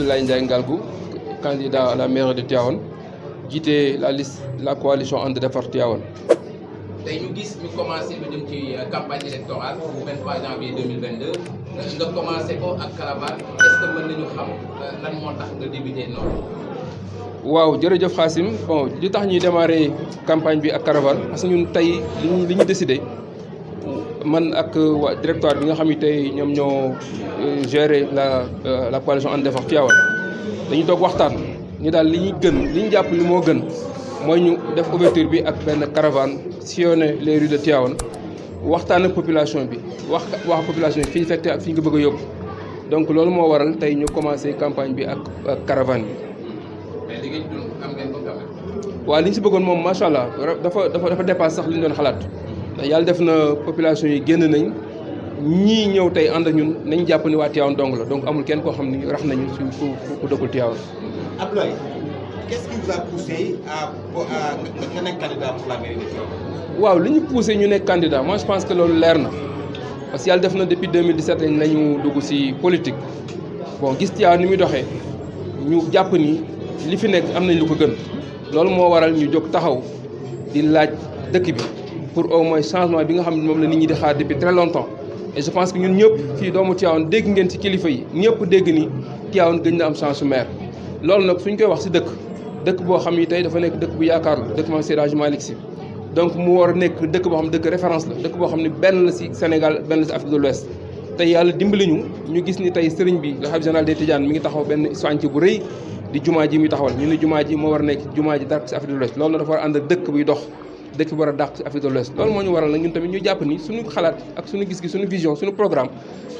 Abdoulaye Ndiaye Ngalgou, candidat à la mairie de Tivaouane, jiite la liste la coalition And Defar Tivaouane. tey ñu gis ñu commencé lu jëm ci campagne électorale bu 23 janvier 2022 nga commencé ko ak caravane est-ce que mën nañu xam lan moo tax nga débuté noonu. waaw jërëjëf Xaasim bon li tax ñuy démarrer campagne bi ak caravane parce que ñun tey li ñu décidé man ak waa directoire bi nga xam ne tey ñoom ñoo gérer la coalition And Defar Tivaouane dañu toog waxtaan ñu daal li ñu jàpp li moo gën mooy ñu def ouverture bi ak benn caravane sillonner les rues de Tivaouane waxtaan ak population bi wax population bi fi ñu fekk ak fi ñu ko bëgg a yóbbu donc loolu moo waral tey ñu commencé campagne bi ak caravane bi. mais li ngeen doon am ngeen ko tamit. waaw li ñu si bëggoon moom macha allah dafa dépassé sax li ñu doon xalaat ndax yàlla def na population yi génn nañ ñii ñëw tey ànd ak ñun nañ jàpp ni waa Tivaouane dong la donc amul kenn koo xam ni rax nañu suñ ku dëkkul Tivaouane. Abdoulaye, qu'est-ce qui vous a poussé à nga nekk candidat pour la mairie de Tivaouane? waaw li ñu poussé ñu nekk candidat moi je pense que loolu leer na parce que yàlla def na depuis 2017 la ñu dugg ci politique bon gis Tivaouane ni muy doxee ñu jàpp ni li fi nekk am nañ lu ko gën loolu moo waral ñu jóg taxaw di laaj dëkk bi pour au moins changement bi nga xam ne moom la nit ñi di xaar depuis très longtemps et je pense que ñun ñëpp fii doomu Tivaouane dégg ngeen ci kilifa yi ñëpp dégg ni Tivaouane gëj na am chance su maire loolu nag suñ koy wax ci dëkk boo xam ni tey dafa nekk dëkk bu yaakaar la dëkk Maam Seydi Hadji Malick Sy donc mu war a nekk dëkk boo xam ne dëkk référence la dëkk boo xam ne benn la ci Sénégal benn la ci Afrique de l'Ouest tey yàlla dimbali ñu gis ni tey sëriñ bi le khalife général des Tidianes mi ngi taxaw benn chantier bu rëy di jumaa ji muy taxawal ñu ne jumaa ji moo war a nekk jumaa ji dàq ci Afrique de l'Ouest loolu nag dafa war a ànd ak dëkk buy dox dëkk bi war a dàq ci Afrique de l'Ouest loolu moo ñu waral nag ñun tamit ñu jàpp ni suñu xalaat ak suñu gis-gis suñu vision suñu programme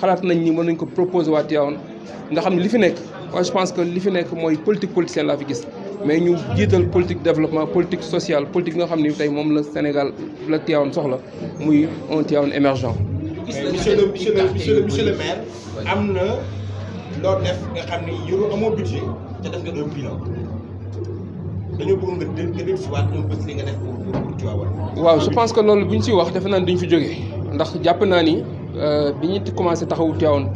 xalaat nañ ni mën nañ ko proposer waa Tivaouane nga xam ne li fi nekk moi je pense que li fi nekk mooy politique politicienne laa fi gis mais ñu jiital politique développement politique sociale politique nga xam ne tey moom la Sénégal la Tivaouane soxla muy un Tivaouane émergent. monsieur le maire am na loo def nga xam ni yoru amoo budget te def nga un bilan dañoo bëgg nga def si waat un peu li nga def pour Tivaouane. waaw je pense que loolu bu ñu ciy wax defe naa ne duñ fi jógee ndax jàpp naa ni bi ñu commencé taxawu Tivaouane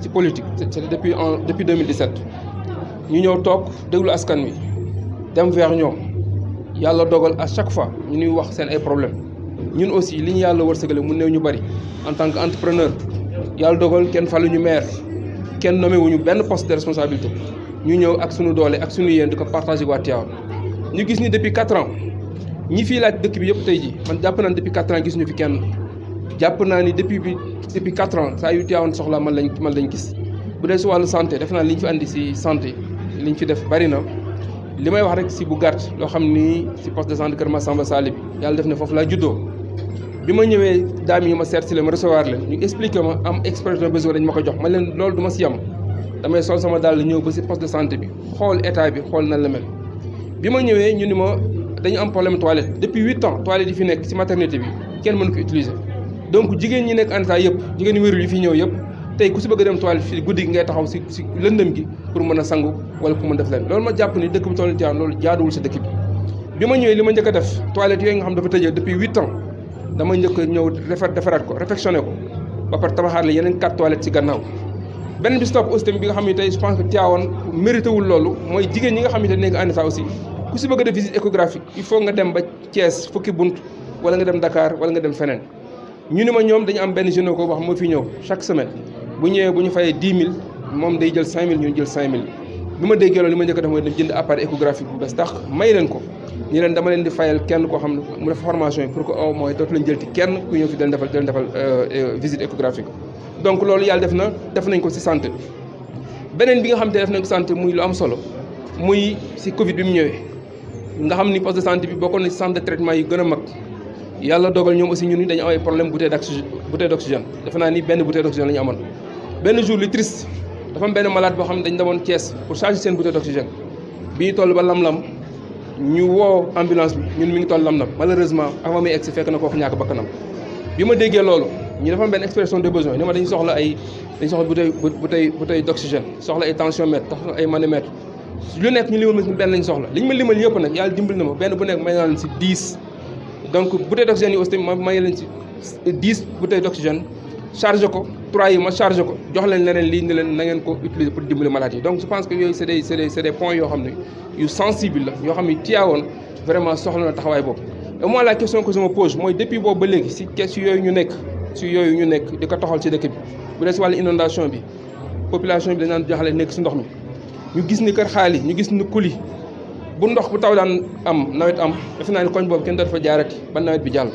ci politique c'est depuis 2017 ñu ñëw toog déglu askan wi dem vers ñoom yàlla dogal à chaque fois ñu ñuy wax seen ay problèmes ñun aussi li ñu yàlla wërsëgale mu néew ñu bari en tant que entrepreneur yàlla dogal kenn faluñu maire kenn nommé wuñu benn poste de responsabilité ñu ñëw ak suñu doole ak suñu yéen di ko partagé waa Tivaouane ñu gis ni depuis 4 ans ñi fii laaj dëkk bi yëpp tey ji man jàpp naa ni depuis 4 ans gis ñu fi kenn jàpp naa ni depuis 4 ans saa yu Tivaouane soxla man lañ gis bu dee si wàllu santé def naa li ñu fi andi si santé li ñu fi def bari na li may wax rek si bu gàtt loo xam ni si poste de santé Kër Massamba Sali bi yàlla def ne foofu laa juddoo bi ma ñëwee daam yi ma seet si leen ma recevoir leen ñu expliqué ma am expression de besoin dañ ma ko jox ma leen loolu du ma si yem damay sol sama dàll ñëw ba si poste de santé bi xool état bi xool nan la mel bi ma ñëwee ñu ni ma dañu am problème toilette depuis 8 ans toilette yi fi nekk si maternité bi kenn mënu ko utiliser donc jigéen ñi nekk en état yëpp jigéen ñi wérul yi fi ñëw yëpp tey ku si bëgg a dem toilette fii guddi gi ngay taxaw si lëndëm gi pour mën a sangu wala pour mën def leen loolu ma jàpp ni dëkk bi toll Tivaouane loolu jaaduwul si dëkk bi ma ñëwee li ma njëkk a def toilette yooyu nga xam dafa tëjee depuis 8 ans dama njëkk a ñëw defaraat ko réfectionné ko ba pare tabaxaat la yeneen 4 toilettes ci gannaaw beneen bi si topp aussi tamit bi nga xam ne tey je pense que Tivaouane mérité wul loolu mooy jigéen ñi nga xam ne nekk en état aussi ku si bëgg a def visite échographique il faut nga dem ba Thiès fukki bunt wala nga dem Dakar wala nga dem feneen ñu ni ma ñoom dañu am benn gynéco boo xam moo fi ñëw chaque semaine bu ñëwee bu ñu fayee 10 000 moom day jël 5 000 ñu jël 5 000 bi ma déggee loolu li ma njëkk a def mooy dem jënd appareil échographique bu bees tax may leen ko ñu leen dama leen di fayal kenn koo xam ne mu def formation yi pour que au moins dootu leen jël ci kenn ku ñëw fi dañ defal visite échographique donc loolu yàlla def nañ ko ci santé beneen bi nga xam te def nañ ko santé muy lu am solo muy ci Covid bi mu ñëwee nga xam ni poste de santé bi bokkoon na ci centre de traitement yi gën a mag yàlla dogal ñoom aussi ñun dañu am ay problème bouteille d'oxygène defe naa ni benn bouteille d'oxygène la ñu amoon benn jour li triste dafa am benn malade boo xam ne dañ demoon Thiès pour changer seen bouteille d'oxygène bi ñu toll ba lam-lam ñu woo ambulance bi ñun mi ngi toll lam-lam malheureusement avant muy egsi fekk na kooku ñàkk bakkanam bi ma déggee loolu ñu dafa am benn expression de besoin ni ma dañu soxla bouteille d'oxygène soxla ay tensiomètre soxla ay manomètre lu nekk ñu limal ma benn lañ soxla li ñu ma limal yëpp nag yàlla dimbali na ma benn bu nekk may naa leen si 10 donc bouteille d'oxygène yi aussi ma may leen si 10 bouteilles d'oxygène chargé ko 3 yi ma chargé ko jox leen leneen lii ni leen na ngeen ko utiliser pour dimbali malade yi donc je pense que yooyu c'est des points yoo xam ne yu sensible la yoo xam ne Tivaouane vraiment soxla na taxawaay boobu. Et moi la question que je me pose mooy depuis boobu ba léegi si kees yooyu ñu nekk di ko taxal ci dëkk bi bu dee si wàllu inondation bi population bi dañ naan jaxale nekk si ndox mi ñu gis ni kër xaali ñu gis ni kuli bu ndox bu taw daan am nawet am defe naa ni koñ boobu kenn dootu fa jaarati ba nawet bi jàll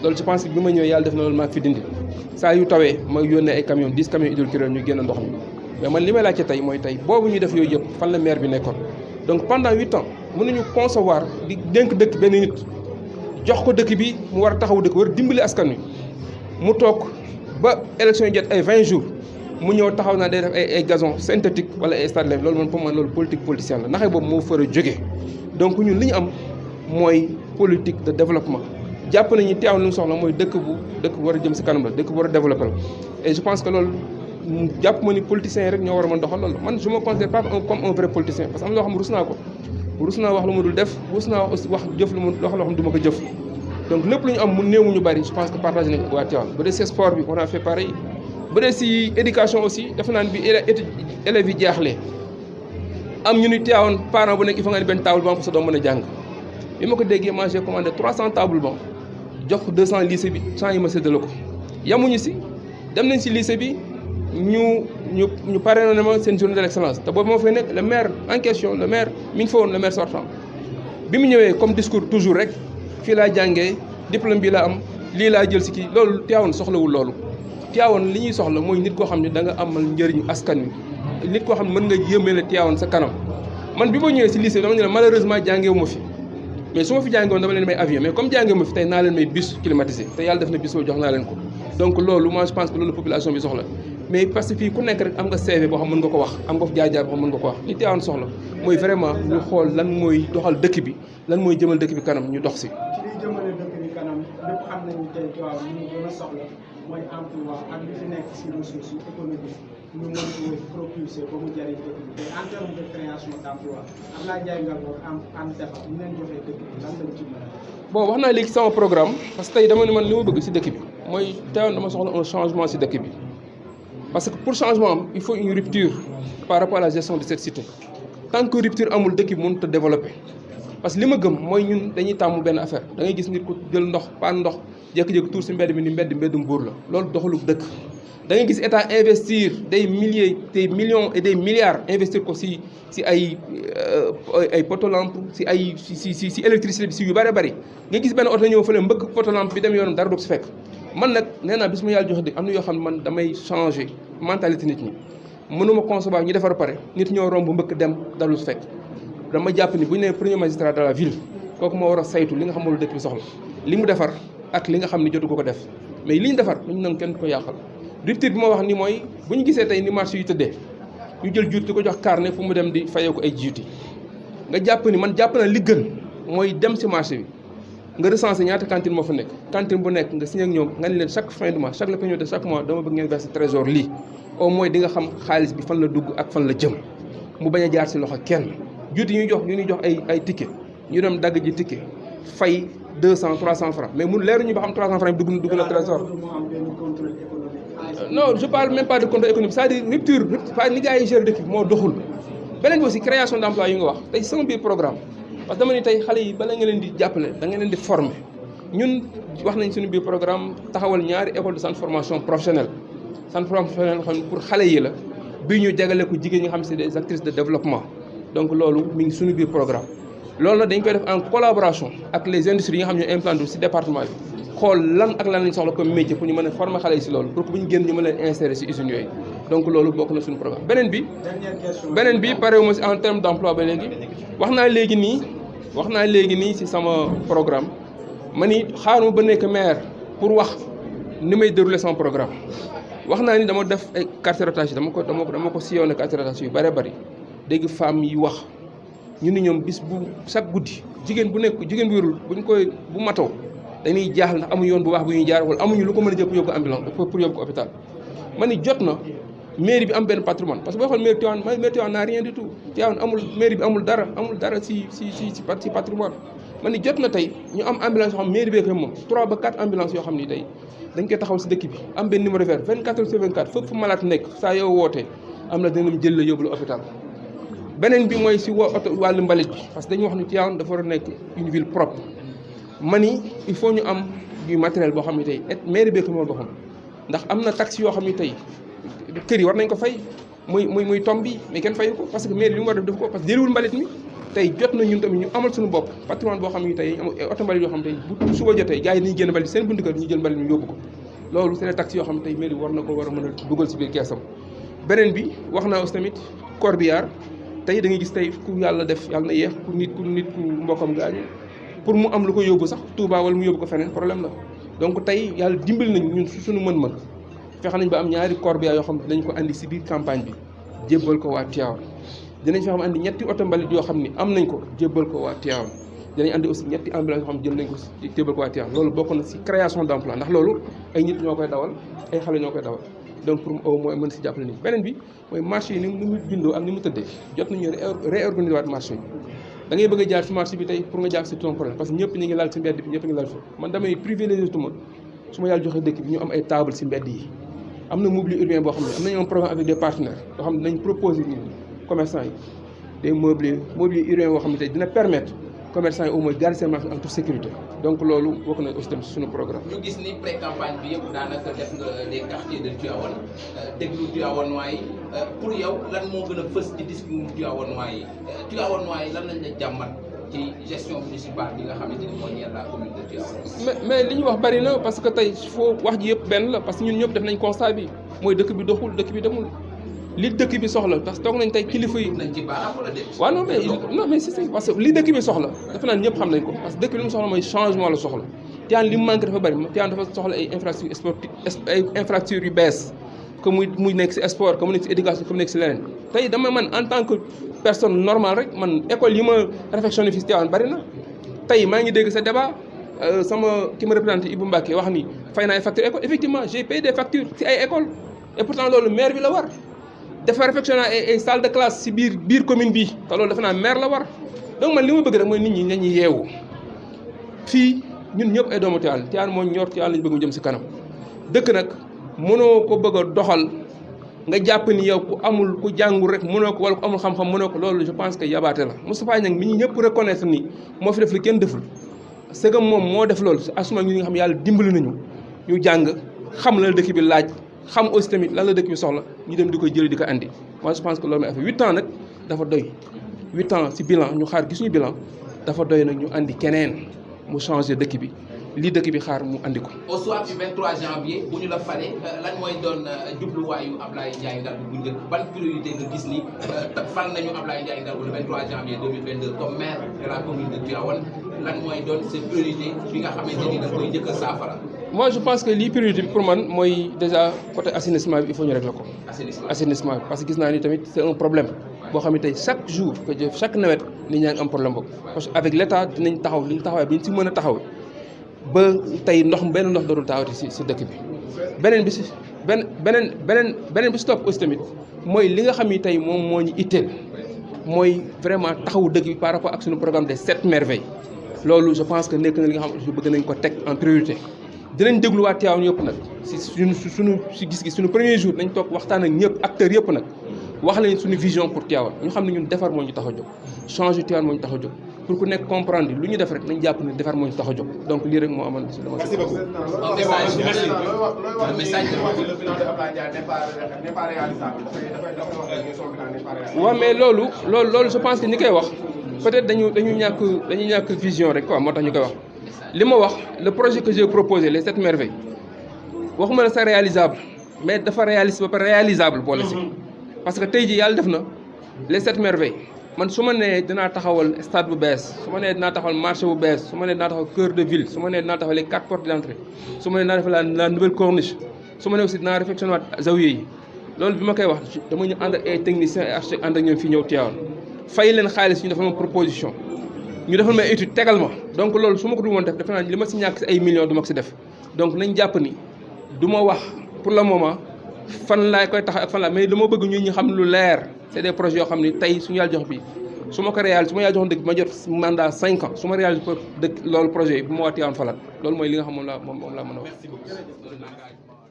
loolu je pense que bi ma ñëwee yàlla def na loolu maa fi dindi saa yu tawee ma yónnee ay camions 10 camions hydrocureurs ñu génn ndox mi mais man li may laajte tey mooy tey boobu ñuy def yooyu yëpp fan la maire bi nekkoon donc pendant 8 ans mënuñu concevoir di dénk dëkk benn nit jox ko dëkk bi mu war a taxaw dëkk war a dimbali askan wi mu toog ba élection yi jot ay 20 jours mu ñëw taxaw naa day def ay gazon synthétique wala ay stade loolu man pour man loolu politique politicienne la naxee boobu moo far a jógee donc ñun li ñu am mooy politique de développement jàpp nañu Tivaouane lu mu soxla mooy dëkk bu war a jëm si kanam la dëkk bu war a développé la et je pense que loolu jàpp ma ni politiciens yi rek ñoo war a mën doxal loolu man je me considère pas comme un vrai politicien parce que am na loo xam rus naa wax lu ma dul def rus naa wax jëf lu ma loo xam du ma ko jëf donc lépp lu ñu am mu néew mu ñu bari je pense que partagé nañ ko waa Tivaouane bu dee si sport bi on a fait pareil bu dee si éducation aussi defe naa ne bi élèves yi jaaxlee am ñu ni Tivaouane parent bu nekk il faut nga ni benn table banc pour sa doom mën a jàng bi ma ko déggee moi j'ai commandé 300 table banc jox 200 lycée bi 100 yi ma séddale ko yamuñu si dem nañ si lycée bi ñu parrainé na ma seen journée de l'excellence te boobu moo fay nekk le maire en question le maire mi ngi fa woon le maire sortant bi mu ñëwee comme discours toujours rek fii laa jàngee diplôme bi laa am lii laa jël si kii loolu Tivaouane soxlawul loolu Tivaouane li ñuy soxla mooy nit koo xam ne da nga amal njëriñu askan wi nit koo xam ne mën nga yëmale Tivaouane sa kanam man bi ma ñëwee si lycée dama ne la malheureusement jàngeewu ma fi mais su ma fi jàngewoon dama leen may avion mais comme jàngeewu ma fi tey naa leen may bus climatisé te yàlla def na bus boobu jox naa leen ko donc loolu moi je pense que loolu population bi soxla mais parce que fii ku nekk rek am nga CV boo xam mën nga ko wax am nga fa jaar-jaar boo xam mën nga ko wax li Tivaouane soxla mooy vraiment ñu xool lan mooy doxal dëkk bi lan mooy jëmal dëkk bi kanam ñu dox si. ci liy jëmale dëkk bi kanam lépp xam nañu tey Tivaouane li ñu gën a soxla mooy emploi ak li fi nekk si ressources économiques ñu mën ko propulser ba mu jëriñ dëkk bi tey en terme de création d'emploi Abdoulaye Ndiaye Ngalgua am defar ñu leen joxee dëkk bi lan lañ ci mën a. bon wax naa léegi sama programme parce que tey dama ne man li ma bëgg si dëkk bi mooy Tivaouane dama soxla un changement si dëkk bi parce que pour changement am il faut une rupture par rapport à la gestion de cette cité tant que rupture amul dëkk bi mënut a développer parce que li ma gëm mooy ñun dañuy tàmm benn affaire da ngay gis nit ku jël ndox paan ndox jékki-jékki tuur si mbedd mi ni mbeddum buur la loolu doxalul dëkk da ngay gis état investir des millions et des milliards investir ko si ay poteaux-lampe si ay si électricité bi si yu bëri bëri nga gis benn oto ñëw fële mbëkk poteau-lampe bi dem yoonam dara du si fekk man nag nee naa bis mu yàlla joxe di am na yoo xam ne man damay changer mentalité nit ñi mënuma concevoir ñu defar pare nit ñoo romb mbëkk dem dalu si fekk dama jàpp ni bu ñu nee premier magistrat de la ville kooku moo war a saytu li nga xam ne dëkk bi soxla li mu defar ak li nga xam ne jotu ko def mais li ñu defar dañu nangu kenn ko yàqal rupture bi ma wax ni mooy bu ñu gisee tey ni marché yu tëddee ñu jël juuti ko jox carnet fu mu dem di fayee ko ay juuti nga jàpp ni man jàpp na li gën mooy dem si marché bi nga recensé ñaata cantine moo fa nekk cantine bu nekk nga signé ak ñoom nga ne leen chaque fin de mois chaque période de chaque mois dama bëgg ngeen verser trésor lii au moins di nga xam xaalis bi fan la dugg ak fan la jëm mu bañ a jaar si loxo kenn juuti ñu ñuy jox ay ticket ñu dem dagg ji ticket fay 200 300 francs mais mun leeruñu ba xam 300 francs yi dugg na trésor non je parle même pas de contrôle économique c'est-à-dire rupture ni gars yi gère dëkk bi moo doxul beneen bi aussi création d'emploi yi nga wax tey sama biir programme parce que dama ni tey xale yi bala nga leen di jàppale da nga leen di former ñun wax nañ suñu biir programme taxawal ñaari école de centre formation professionnelle centre professionnel xam ne pour xale yi la bii ñu jagale ko jigéen ñi nga xam c'est des actrices de développement donc loolu mi ngi suñu biir programme loolu nag dañ koy def en collaboration ak les industries yi nga xam ne ñoo implanté ci département bi xool lan ak lan lañ soxla comme métier pour ñu mën a former xale yi ci loolu pour que bu ñu génn ñu mën leen insérer ci usines yooyu donc loolu bokk na suñu programme beneen bi parewuma ci en terme d'emploi ba léegi wax naa léegi nii ci sama programme ma ni xaaruma ba nekk maire pour wax ni may dérouler sama programme wax naa ni dama def ay carte rotation dama ko sillonné carte rotation yu bëree bëri dégg femmes yi wax ñu ni ñoom bis bu chaque guddi jigéen bu wérul bu matoo dañuy jaaxal ndax amuñu yoon bu baax bu ñuy jaar wala amuñu lu ko mën a jël pour yóbbu ko ambulance pour yóbbu ko hôpital ma ni jot na mairie bi am benn patrimoine parce que boo xool mairie Tivaouane n'a rien du tout Tivaouane mairie bi amul dara ci patrimoine man ni jot na tey ñu am ambulance yoo xam mairie bi moom 3 ba 4 ambulance yoo xam ni tey dañ koy taxaw si dëkk bi am benn numéro vert 24 heures sur 24 fépp fu malade nekk saa yow wootee am na dinañ jël la yóbbu la hôpital. beneen bi mooy si wàllu mbalit bi parce que dañu wax ni Tivaouane dafa war a nekk une ville propre man ni il faut ñu am du matériel boo xam ne tey mairie bi moom boppam ndax am na taxe yoo xam ne tey kër yi war nañ ko fay muy tomb bi mais kenn fayu ko parce que mairie li mu war a def ko parce que jëliwul mbalit mi tey jot na ñun tamit ñu amal suñu bopp patrimoine boo xam ne tey oto mbalit yoo xam ne tey bu suba jotee gars yi dañuy génn mbalit seen buntu kër ñu jël mbalit mi yóbbu ko loolu c'est des taxes yoo xam ne tey mairie war na ko war a mën a dugal si biir keesam. beneen bi wax naa aussi tamit corbillard tey da ngay gis tey ku yàlla def yàlla na yéex ku nit ku mbokkam gaañu pour mu am lu ko yóbbu sax Touba wala mu yóbbu ko feneen problème la donc tey yàlla dimbali nañu ñun suñu mën-mën fexe nañ ba am ñaari corbillard yoo xam ne dañ ko andi si biir campagne bi jébbal ko waa Tivaouane dinañ fexe andi ñetti oto mbalit yoo xam ni am nañ ko jébbal ko waa Tivaouane dinañ andi aussi ñetti ambulance yoo xam ne jël nañ ko jébbal ko waa Tivaouane loolu bokk na si création d'emploi ndax loolu ay nit ñoo koy dawal ay xale ñoo koy dawal donc pour au moins mën si jàppale nit beneen bi mooy marché yi ni mu bindoo ak ni mu tëddee jot nañu réorganiser waat marché yi da ngay bëgg a jaar si marché bi tey pour nga jaar si ton problème parce que ñëpp ñu ngi laal si mbedd bi ñëpp ngi laal fa man damay privilégié tuma su ma yàlla joxee dëkk bi ñu am ay table si mbedd yi am na mobilier urbain boo xam ne am nañu un programme avec des partenaires yoo xam ne dañ proposer nit ñi commerçants yi des mobilier urbain boo xam ne tey dina permettre commerçants yi au moins garder seen marché en toute sécurité donc loolu bokk na aussi tamit suñu programme. ñu gis ni pré-campagne bi yëpp daanaka def nga les quartiers de Tivaouane déglu Tivaouanois yi pour yow lan moo gën a fës ci discours Tivaouanois yi lan lañ la jàmmat ci gestion municipale bi nga xamante ni moo ñeel la commune de Tivaouane. mais li ñu wax bari na parce que tey foo wax ji yëpp benn la parce que ñun ñëpp def nañ constat bi mooy dëkk bi doxul dëkk bi demul. li dëkk bi soxla parce que toog nañ tey kilifa yi. nañ ci baax wala déet. waaw non mais si parce que li dëkk bi soxla dafa naan ñëpp xam nañ ko parce que dëkk bi li mu soxla mooy changement la soxla Tivaouane li mu manqué dafa bëri Tivaouane dafa soxla ay infrastructures sportives ay infrastructures yu bees que muy nekk si sport que mu nekk si éducation que mu nekk si leneen tey dama man en tant que personne normale rek man école yi ma réfectionné fii si Tivaouane bëri na tey maa ngi dégg sa débat sama ki ma représenté Ibou Mbacké wax ni fay naa ay factures école effectivement j'ai payé des factures si ay écoles et pourtant loolu maire bi la war dafa réfectionné ay salle de classe si biir commune bi te loolu dafa naa maire la war donc man li ma bëgg rek mooy nit ñi nañuy yeewu fii ñun ñëpp ay doomu Tivaouane moo ñor Tivaouane lañu bëgg mu jëm si kanam dëkk nag mënoo ko bëgg a doxal nga jàpp ni yow ku amul ku jàngul rek mënoo ko wala ku amul xam-xam mënoo ko loolu je pense que yabaate la Moustapha Niang mi ñu ñëpp reconnaître ni moo fi def li kenn deful sëgam moom moo def loolu asuma ñi nga xam yàlla dimbali nañu ñu jàng xam la dëkk bi laaj xam aussi tamit lan la dëkk bi soxla ñu dem di koy jëli di ko andi moi je pense que loolu mooy affaire 8 ans nag dafa doy 8 ans si bilan ñu xaar gisuñu bilan dafa doy nag ñu andi keneen mu changé dëkk bi lii dëkk bi xaar mu andi ko. au soir du 23 janvier bu ñu la falee lan mooy doon jubluwaayu Ablaye Ndiaye Ngalgou bu njëkk ban priorité nga gis ni fal nañu Ablaye Ndiaye Ngalgou le 23 janvier 2022 comme maire de la commune de Tivaouane lan mooy doon ses priorités bi nga xamante ni da koy njëkk a saafara. moi je pense que lii priorité bi pour man mooy déjà côté assainissement bi il faut ñu régler ko. assainissement bi parce que gis naa ni tamit c'est un problème boo xam ne tey chaque jour que chaque nawet nit ñaa ngi am problème boobu parce que avec l'état dinañ taxaw li ñu taxawee bi ñu si mën a taxaw ba tey benn ndox dootul taawati si dëkk bi beneen bi si topp aussi tamit mooy li nga xam ni tey moom moo ñu itteel mooy vraiment taxawu dëkk bi par rapport ak suñu programme des 7 merveilles loolu je pense que nekk na li nga xam ne bëgg nañ ko teg en priorité dinañ dégluwaat Tivaouane yëpp nag si gis-gis suñu premier jour nañ toog waxtaan ak ñëpp acteurs yëpp nag wax lañ suñu vision pour Tivaouane ñu xam ne ñun defar moo ñu tax a jóg changer Tivaouane moo ñu tax a jóg pour ku nekk comprendre lu ñu def rek nañ jàpp ne defar moo ñu tax a jóg donc lii rek moo amoon si dama. Merci beaucoup. waaw mais loolu je pense que ñi koy wax peut-être dañu ñàkk vision rek quoi moo tax ñu koy wax li ma wax le projet que j'ai proposé les 7 merveilles waxuma la c'est réalisable mais dafa réaliste ba pare réalisable boole si parce que tey jii yàlla def na les 7 merveilles man su ma nee dinaa taxawal stade bu bees su ma nee dinaa taxawal marché bu bees su ma nee dinaa taxawal cœur de ville su ma nee dinaa taxawal les 4 portes d'entrée su ma nee dinaa defal la nouvelle corniche su ma nee aussi dinaa réfectionner waat zawiya yi loolu bi ma koy wax dama ñu ànd ak ay techniciens et architectes ànd ak ñoom fii ñëw Tivaouane fay leen xaalis ñu defal ma proposition ñu defal ma étude tegal ma donc loolu su ma ko dul woon def defe naa li ma si ñàkk si ay millions du ma ko si def donc nañ jàpp ni du ma wax pour le moment fan laay koy tax ak fan laa mais dama bëgg ñu xam lu leer c'est des projets yoo xam ni tey suñu yàlla jox bi su ma ko réalisé su ma yaa joxoon dëkk ma jot mandat 5 ans su ma réalisé dëkk loolu projet yi bu ma waa Tivaouane Falate loolu mooy li nga xam moom laa mën a wax. Merci beaucoup.